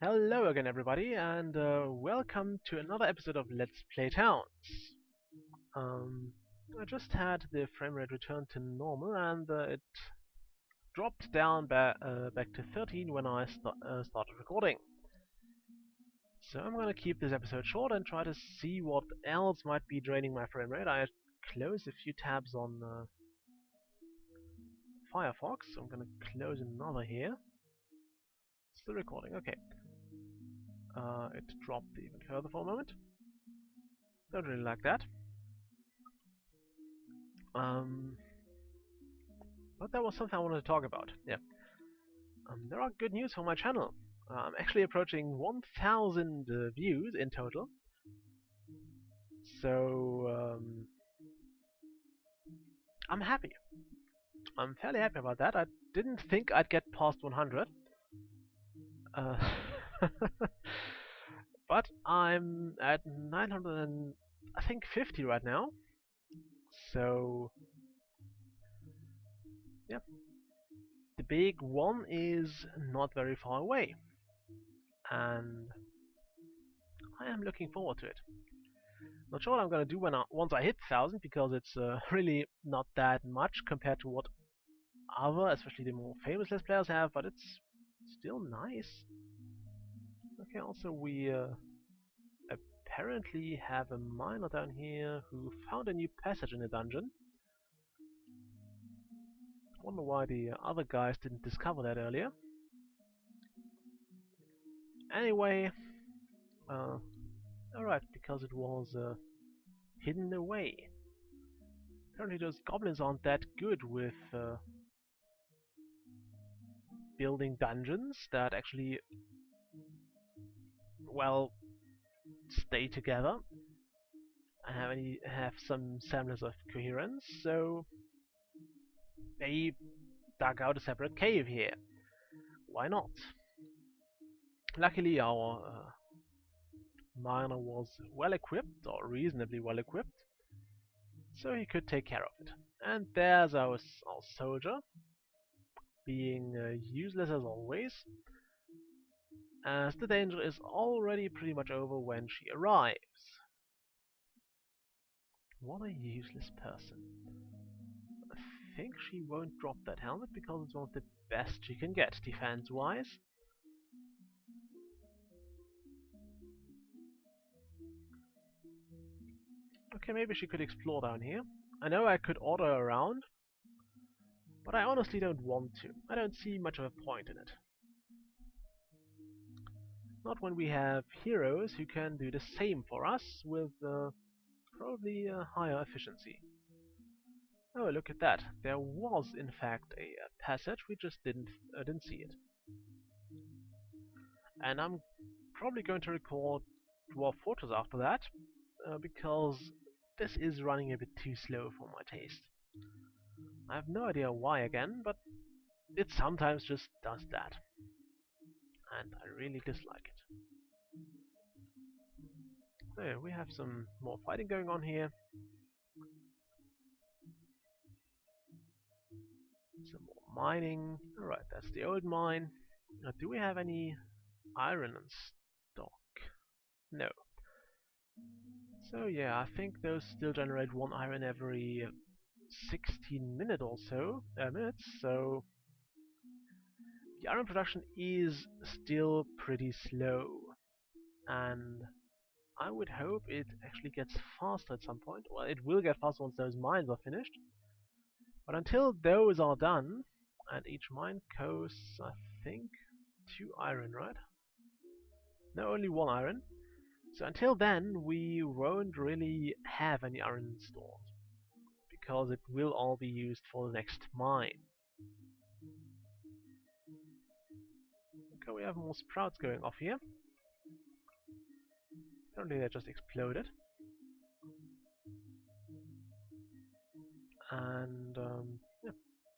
Hello again, everybody, and welcome to another episode of Let's Play Towns. Um, I just had the frame rate return to normal, and it dropped down back to 13 when I started recording. So I'm gonna keep this episode short and try to see what else might be draining my frame rate. I closed a few tabs on Firefox, so I'm gonna close another here. Still recording, okay. It dropped even further for a moment. Don't really like that. Um, but that was something I wanted to talk about. Yeah. There are good news for my channel. I'm actually approaching 1,000 views in total. So I'm happy. I'm fairly happy about that. I didn't think I'd get past 100. Uh, but I'm at 900 and I think 50 right now. So yeah, the big one is not very far away, and I am looking forward to it. Not sure what I'm gonna do once I hit 1,000 because it's really not that much compared to what other, especially the more famous Let's Players have, but it's still nice. Okay, also we apparently have a miner down here who found a new passage in the dungeon. Wonder why the other guys didn't discover that earlier. Anyway, uh, alright, because it was hidden away. Apparently those goblins aren't that good with building dungeons that actually, well, stay together and have some semblance of coherence, so they dug out a separate cave here. Why not? Luckily our miner was well equipped, or reasonably well equipped, so he could take care of it. And there's our soldier, being useless as always, as the danger is already pretty much over when she arrives. What a useless person. I think she won't drop that helmet because it's one of the best she can get defense-wise. Okay, maybe she could explore down here. I know I could order her around, but I honestly don't want to. I don't see much of a point in it. Not when we have heroes who can do the same for us with probably a higher efficiency. Oh, look at that. There was, in fact, a passage. We just didn't see it. And I'm probably going to record Dwarf Fortress after that, because this is running a bit too slow for my taste. I have no idea why again, but it sometimes just does that. And I really dislike it. So yeah, we have some more fighting going on here. Some more mining. Alright, that's the old mine. Now, do we have any iron in stock? No. So yeah, I think those still generate 1 iron every 16 minutes, so the iron production is still pretty slow. And I would hope it actually gets faster at some point. Well, it will get faster once those mines are finished. But until those are done, and each mine costs, I think, 2 iron, right? No, only 1 iron. So until then, we won't really have any iron stored, because it will all be used for the next mine. Okay, we have more sprouts going off here. Apparently they just exploded. And yeah,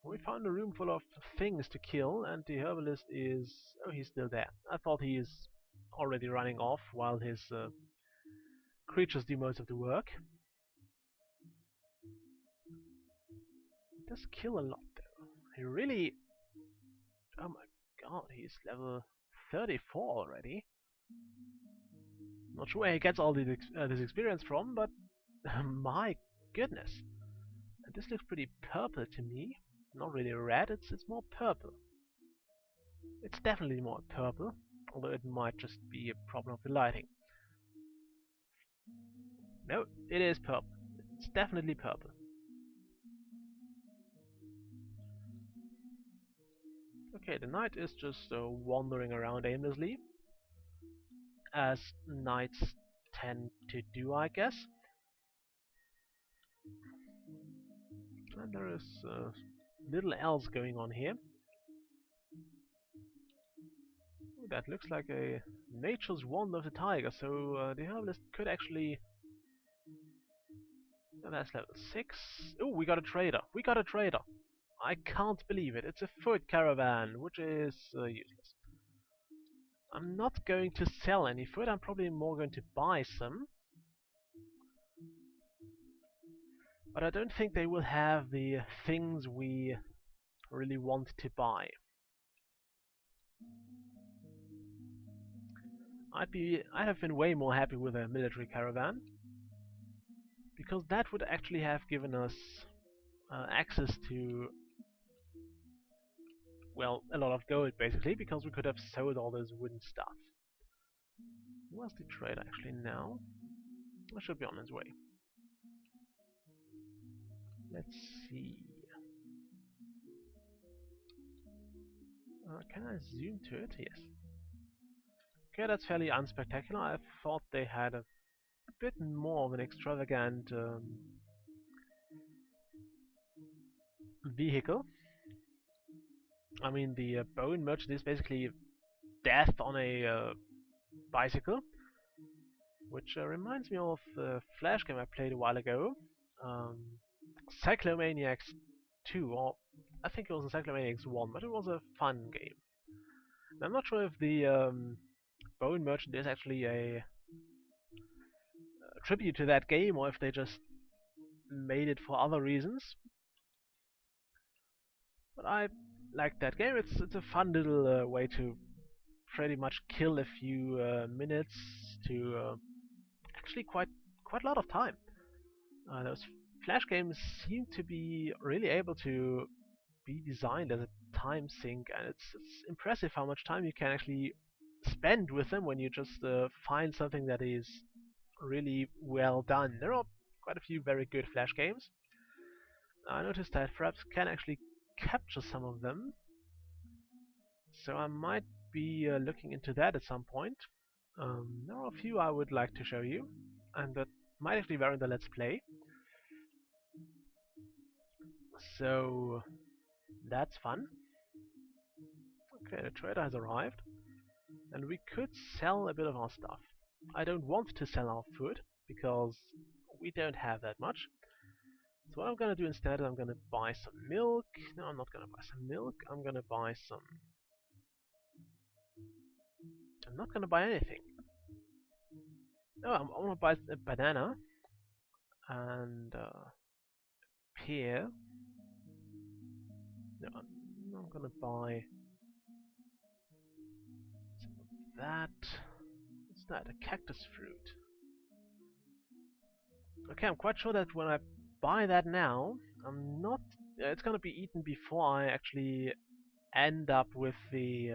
we found a room full of things to kill, and the herbalist is... oh, he's still there. I thought he is already running off while his creatures do most of the work. He does kill a lot though. He really... oh my god, he's level 34 already. Not sure where he gets all this experience from, but my goodness. And this looks pretty purple to me. Not really red, it's more purple. It's definitely more purple, although it might just be a problem of the lighting. No, it is purple. It's definitely purple. Okay, the knight is just wandering around aimlessly, as knights tend to do, I guess. And there is little else going on here. Ooh, that looks like a nature's wand of the tiger, so the herbalist could actually... Oh, that's level 6. Oh, we got a trader. We got a trader. I can't believe it. It's a food caravan, which is useless. I'm not going to sell any food. I'm probably more going to buy some. But I don't think they will have the things we really want to buy. I'd have been way more happy with a military caravan, because that would actually have given us access to, well, a lot of gold basically, because we could have sold all this wooden stuff. Where's the trader actually now? I should be on his way. Let's see. Can I zoom to it? Yes. Okay, that's fairly unspectacular. I thought they had a bit more of an extravagant vehicle. I mean, the bone merchant is basically death on a bicycle, which reminds me of a Flash game I played a while ago, um, Cyclomaniacs 2, or I think it was a Cyclomaniacs 1, but it was a fun game. And I'm not sure if the bone merchant is actually a tribute to that game, or if they just made it for other reasons. But I like that game. It's a fun little way to pretty much kill a few minutes to actually quite a lot of time. Those Flash games seem to be really able to be designed as a time sink, and it's impressive how much time you can actually spend with them when you just find something that is really well done. There are quite a few very good Flash games. I noticed that perhaps can actually capture some of them, so I might be looking into that at some point. There are a few I would like to show you, and that might actually vary in the Let's Play. So that's fun. Okay, the trader has arrived, and we could sell a bit of our stuff. I don't want to sell our food, because we don't have that much. So what I'm gonna do instead is I'm gonna buy some milk. No, I'm not gonna buy some milk. I'm gonna buy some... I'm not gonna buy anything. No, I'm gonna buy a banana and pear. No, I'm not gonna buy some of that. What's that? A cactus fruit. Okay, I'm quite sure that when I buy that now, I'm not... it's gonna be eaten before I actually end up with the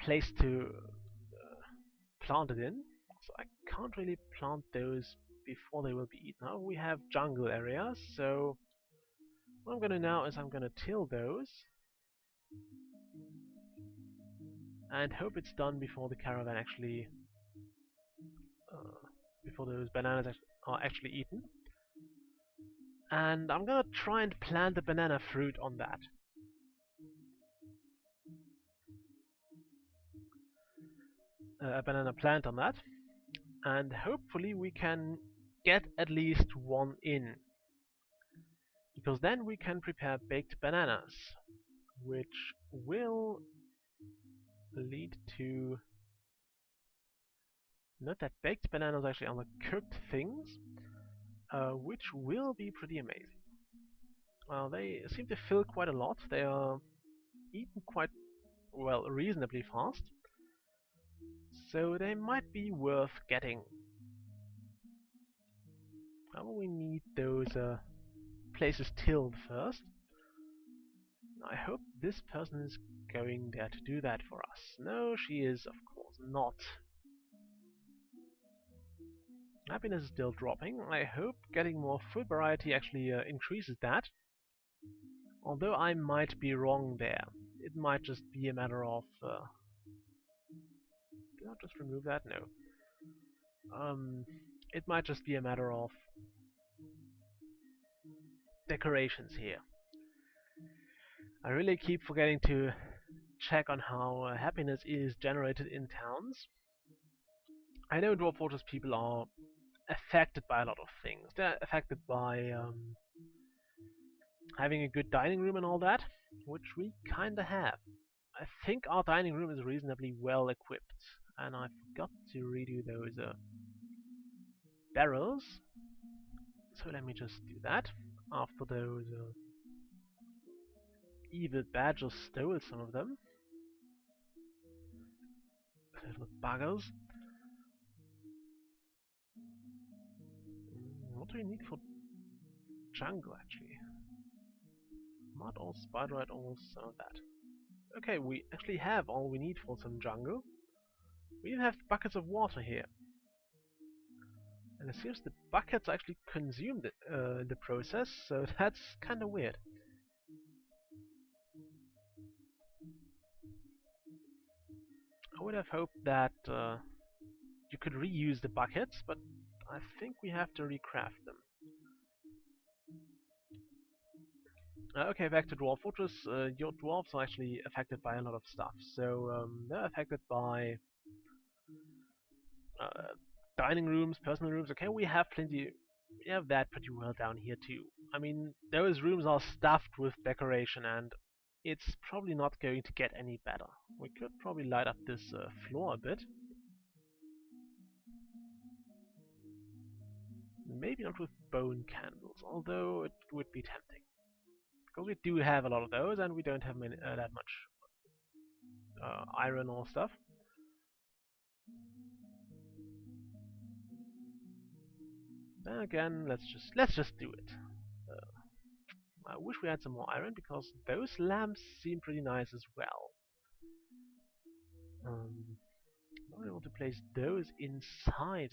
place to plant it in. So I can't really plant those before they will be eaten. Now we have jungle areas, so what I'm gonna now is I'm gonna till those and hope it's done before the caravan actually before those bananas are actually eaten. And I'm gonna try and plant the banana fruit on that. A banana plant on that, and hopefully we can get at least one in, because then we can prepare baked bananas, which will lead to... Note that baked bananas actually are the cooked things, which will be pretty amazing. They seem to fill quite a lot. They are eaten quite well, reasonably fast. So they might be worth getting. However, we need those places tilled first. I hope this person is going there to do that for us. No, she is, of course, not. Happiness is still dropping. I hope getting more food variety actually increases that. Although I might be wrong there. It might just be a matter of... did I just remove that? No. It might just be a matter of decorations here. I really keep forgetting to check on how happiness is generated in towns. I know Dwarf Fortress people are affected by a lot of things. They're affected by having a good dining room and all that, which we kinda have. I think our dining room is reasonably well equipped, and I forgot to redo those barrels. So let me just do that. After those evil badgers stole some of them. Little buggers. What do we need for jungle actually? Mud or spiderite or some of that. Okay, we actually have all we need for some jungle. We even have buckets of water here. And it seems the buckets actually consumed it, the process, so that's kinda weird. I would have hoped that you could reuse the buckets, but I think we have to recraft them. Okay, back to Dwarf Fortress. Your dwarves are actually affected by a lot of stuff. So they're affected by uh, dining rooms, personal rooms. Okay, we have plenty. We have that pretty well down here too. I mean, those rooms are stuffed with decoration, and it's probably not going to get any better. We could probably light up this floor a bit. Maybe not with bone candles, although it would be tempting. Because we do have a lot of those, and we don't have that much iron or stuff. Then again, let's just do it. I wish we had some more iron because those lamps seem pretty nice as well. I want to place those inside.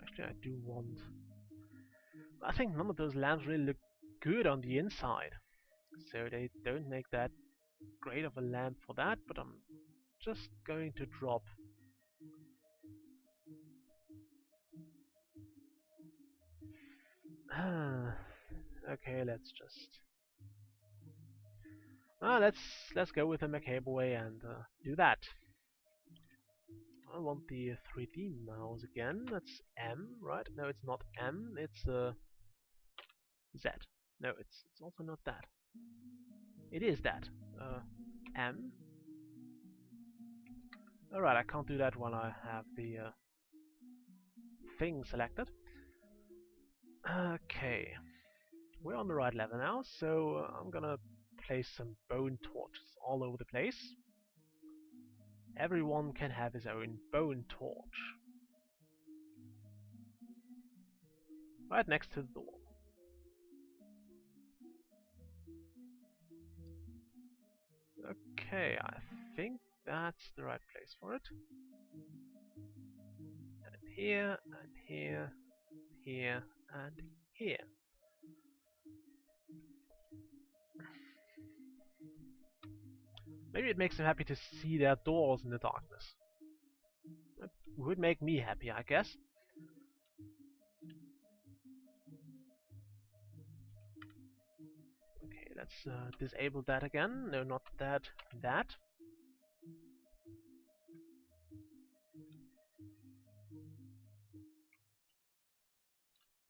Actually, I do want. I think none of those lamps really look good on the inside, so they don't make that great of a lamp for that. But I'm just going to drop. Okay, let's just. Let's go with the macabre way and do that. I want the 3D mouse again. That's M, right? No, it's not M. It's Z. No, it's also not that. It is that. M. Alright, I can't do that while I have the thing selected. Okay, we're on the right level now, so I'm gonna place some bone torches all over the place. Everyone can have his own bone torch. Right next to the door. Okay, I think that's the right place for it. And here, and here, here, and here. Maybe it makes them happy to see their doors in the darkness. That would make me happy, I guess. Okay, let's disable that again. No, not that. That.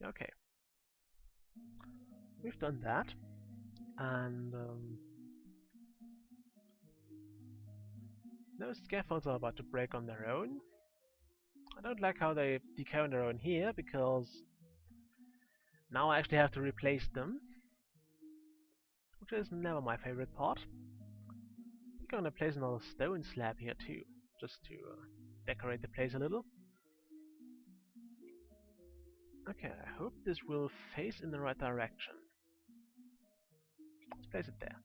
Okay. We've done that. And those scaffolds are about to break on their own. I don't like how they decay on their own here, because now I actually have to replace them, which is never my favorite part. gonna place another stone slab here too, just to decorate the place a little. Okay, I hope this will face in the right direction. Let's place it there.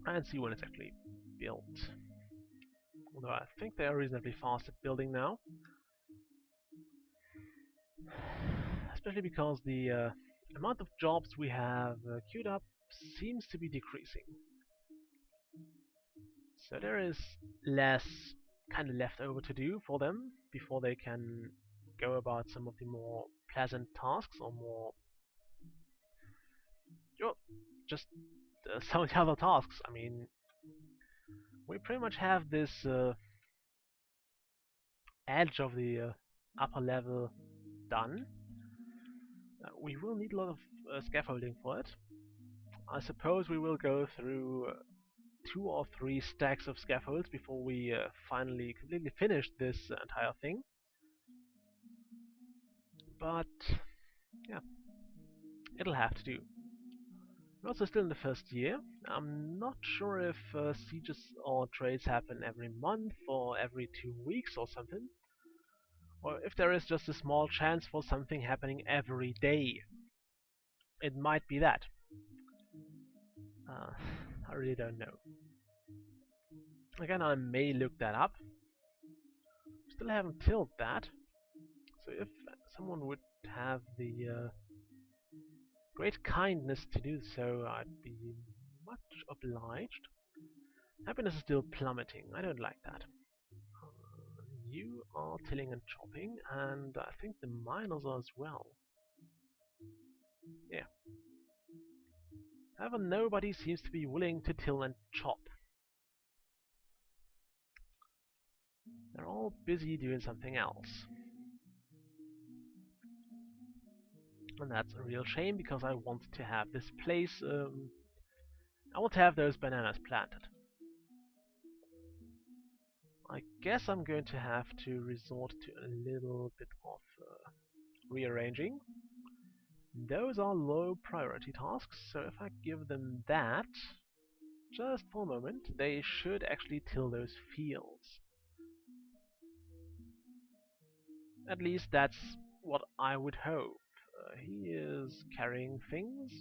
And see when it's actually built. Although I think they are reasonably fast at building now. Especially because the amount of jobs we have queued up seems to be decreasing. So there is less kind of left over to do for them before they can go about some of the more pleasant tasks or more just some of the other tasks. I mean, we pretty much have this edge of the upper level done. We will need a lot of scaffolding for it. I suppose we will go through 2 or 3 stacks of scaffolds before we finally completely finish this entire thing. But yeah, it'll have to do. We're also still in the first year. I'm not sure if sieges or trades happen every month or every 2 weeks or something. Or if there is just a small chance for something happening every day. It might be that. Uh, I really don't know. Again, I may look that up. Still haven't tilled that. So if someone would have the great kindness to do so, I'd be much obliged. Happiness is still plummeting. I don't like that. You are tilling and chopping, and I think the miners are as well. Yeah. However, nobody seems to be willing to till and chop. They're all busy doing something else. And that's a real shame, because I want to have this place, I want to have those bananas planted. I guess I'm going to have to resort to a little bit of rearranging. Those are low priority tasks, so if I give them that, just for a moment, they should actually till those fields. At least that's what I would hope. He is carrying things.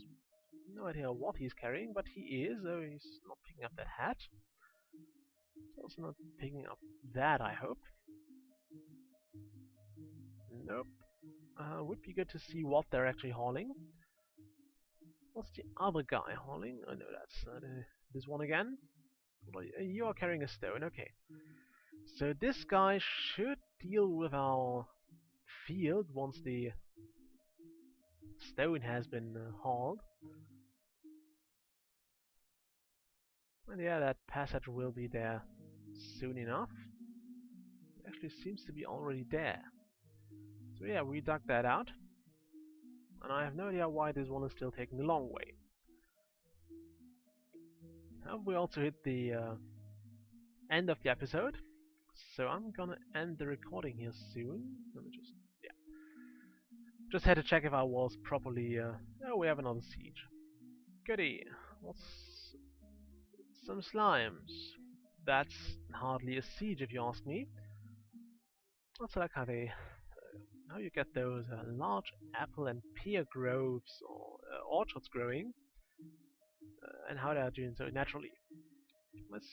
No idea what he's carrying, but he is, though he's not picking up that hat. He's also not picking up that, I hope. Nope. Would be good to see what they're actually hauling. What's the other guy hauling? Oh no, that's this one again. You are carrying a stone, okay. So this guy should deal with our field once the stone has been hauled. And yeah, that passage will be there soon enough. It actually seems to be already there. So yeah, we dug that out. And I have no idea why this one is still taking the long way. We also hit the end of the episode. So I'm gonna end the recording here soon. Let me just had to check if I was properly... oh, we have another siege. Goody. What's... some slimes. That's hardly a siege if you ask me. That's like how you get those large apple and pear groves or orchards growing, and how they are doing so naturally. It's,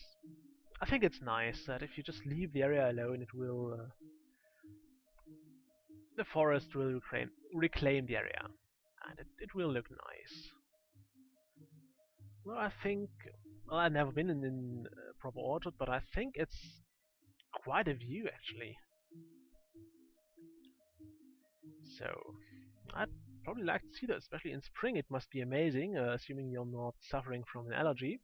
I think it's nice that if you just leave the area alone, it will the forest will reclaim the area, and it will look nice. Well, I think, well, I've never been in a proper orchard, but I think it's quite a view actually. So I'd probably like to see that, especially in spring. It must be amazing, assuming you're not suffering from an allergy.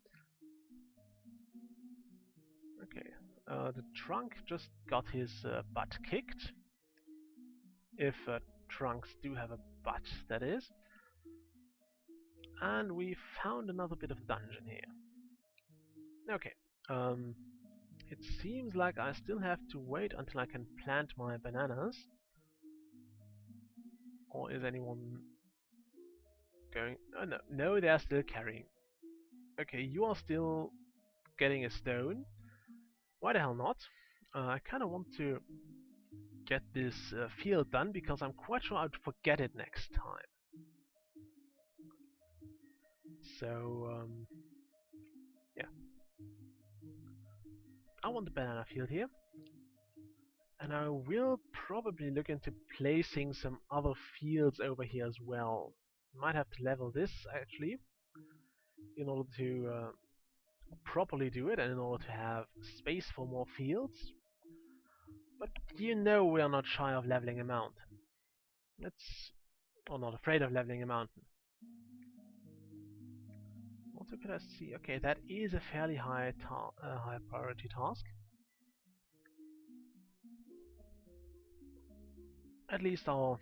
Okay, the trunk just got his butt kicked. If trunks do have a butt, that is. And we found another bit of dungeon here. Okay, it seems like I still have to wait until I can plant my bananas. Or is anyone going... oh no, no, they are still carrying. Okay, you are still getting a stone. Why the hell not? I kind of want to get this field done because I'm quite sure I'd forget it next time. So, yeah. I want the banana field here. And I will probably look into placing some other fields over here as well. Might have to level this actually in order to properly do it and in order to have space for more fields. But you know we are not shy of leveling a mountain. It's or not afraid of leveling a mountain. Also, could I see? Okay, that is a fairly high priority task. At least our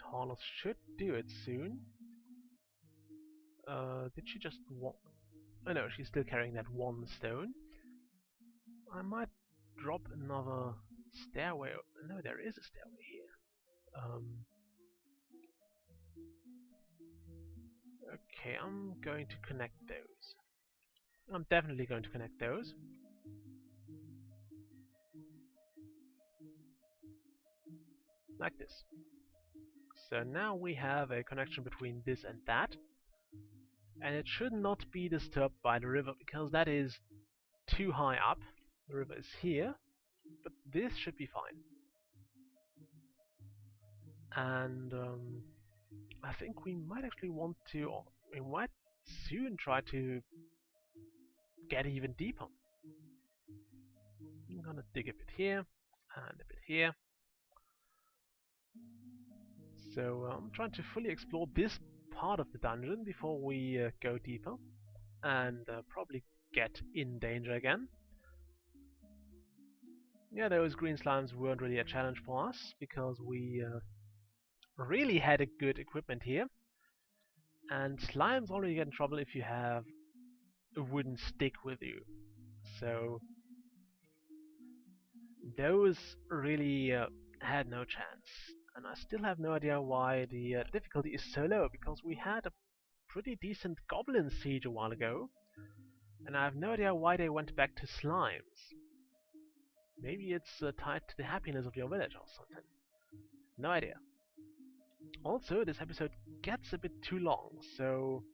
haulers should do it soon. Did she just walk? Oh no, she's still carrying that one stone. I might drop another stairway. No, there is a stairway here. Okay, I'm going to connect those. I'm definitely going to connect those. Like this. So now we have a connection between this and that. And it should not be disturbed by the river because that is too high up. The river is here. But this should be fine. And I think we might actually want to, or we might soon try to get even deeper. I'm gonna dig a bit here and a bit here. So I'm trying to fully explore this part of the dungeon before we go deeper and probably get in danger again. Yeah, those green slimes weren't really a challenge for us because we really had a good equipment here. And slimes only get in trouble if you have a wooden stick with you. So those really had no chance. And I still have no idea why the difficulty is so low, because we had a pretty decent goblin siege a while ago, and I have no idea why they went back to slimes. Maybe it's tied to the happiness of your village or something. No idea. Also, this episode gets a bit too long, so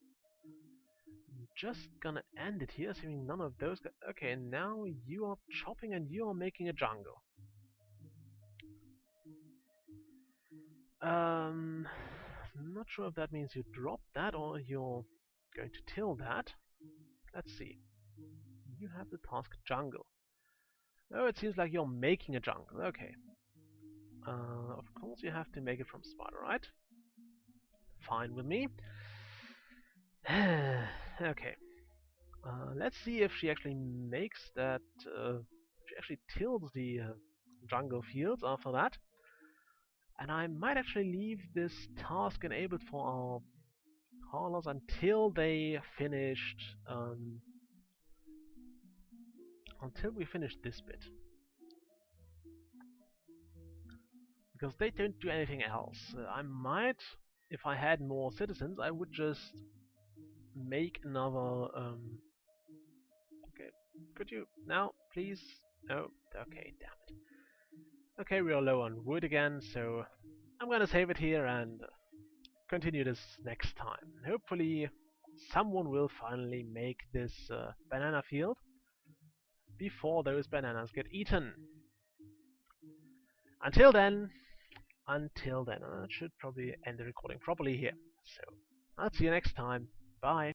I'm just gonna end it here, assuming none of those... Okay, now you are chopping and you are making a jungle. I'm not sure if that means you drop that or you're going to till that. Let's see. You have the task jungle. Oh, it seems like you're making a jungle. Okay. Of course you have to make it from spider, right? Fine with me. Okay. Let's see if she actually makes that. She actually tills the jungle fields after that. And I might actually leave this task enabled for our haulers until they finished. Until we finish this bit. Because they don't do anything else. I might, if I had more citizens, I would just make another... okay, could you... now, please? No? Okay, damn it. Okay, we are low on wood again, so I'm gonna save it here and continue this next time. Hopefully someone will finally make this banana field before those bananas get eaten. Until then, I should probably end the recording properly here. So, I'll see you next time. Bye.